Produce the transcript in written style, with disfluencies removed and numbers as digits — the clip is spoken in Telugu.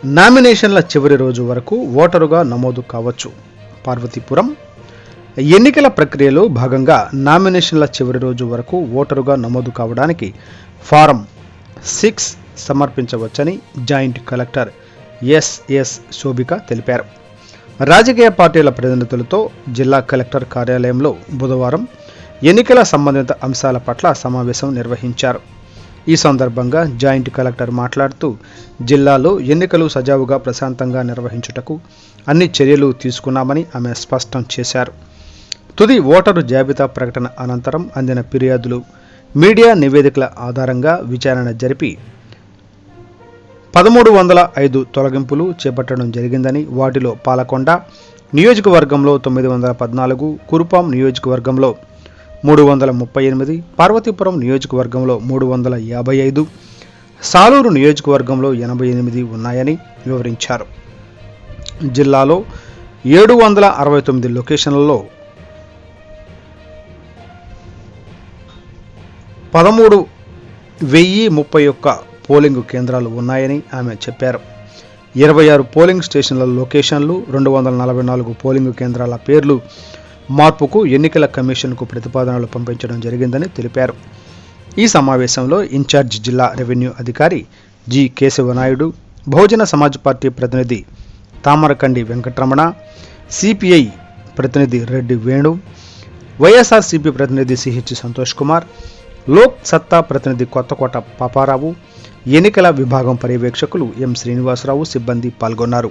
నామినేషన్ల చివరి రోజు వరకు ఓటరుగా నమోదు కావచ్చు. పార్వతీపురం ఎన్నికల ప్రక్రియలో భాగంగా నామినేషన్ల చివరి రోజు వరకు ఓటరుగా నమోదు కావడానికి ఫారం 6 సమర్పించవచ్చని జాయింట్ కలెక్టర్ ఎస్ఎస్ శోభిక తెలిపారు. రాజకీయ పార్టీల ప్రతినిధులతో జిల్లా కలెక్టర్ కార్యాలయంలో బుధవారం ఎన్నికల సంబంధిత అంశాల పట్ల సమావేశం నిర్వహించారు. ఈ సందర్భంగా జాయింట్ కలెక్టర్ మాట్లాడుతూ జిల్లాలో ఎన్నికలు సజావుగా ప్రశాంతంగా నిర్వహించుటకు అన్ని చర్యలు తీసుకున్నామని ఆమె స్పష్టం చేశారు. తుది ఓటరు జాబితా ప్రకటన అనంతరం అందిన ఫిర్యాదులు, మీడియా నివేదికల ఆధారంగా విచారణ జరిపి 1305 తొలగింపులు చేపట్టడం జరిగిందని, వాటిలో పాలకొండ నియోజకవర్గంలో 914, కురుపాం నియోజకవర్గంలో 338, పార్వతీపురం నియోజకవర్గంలో 355, సాలూరు నియోజకవర్గంలో 88 ఉన్నాయని వివరించారు. జిల్లాలో 769 లొకేషన్లలో 13,031 పోలింగ్ కేంద్రాలు ఉన్నాయని ఆమె చెప్పారు. 26 పోలింగ్ స్టేషన్ల లొకేషన్లు, 244 పోలింగ్ కేంద్రాల పేర్లు మార్పుకు ఎన్నికల కమిషన్కు ప్రతిపాదనలు పంపించడం జరిగిందని తెలిపారు. ఈ సమావేశంలో ఇన్ఛార్జ్ జిల్లా రెవెన్యూ అధికారి జి కేశవనాయుడు, బహుజన సమాజ్ పార్టీ ప్రతినిధి తామరకండి వెంకటరమణ, సిపిఐ ప్రతినిధి రెడ్డి వేణు, వైఎస్ఆర్సీపీ ప్రతినిధి సిహెచ్ సంతోష్ కుమార్, లోక్ సత్తా ప్రతినిధి కొత్తకోట పాపారావు, ఎన్నికల విభాగం పర్యవేక్షకులు ఎం శ్రీనివాసరావు సిబ్బంది పాల్గొన్నారు.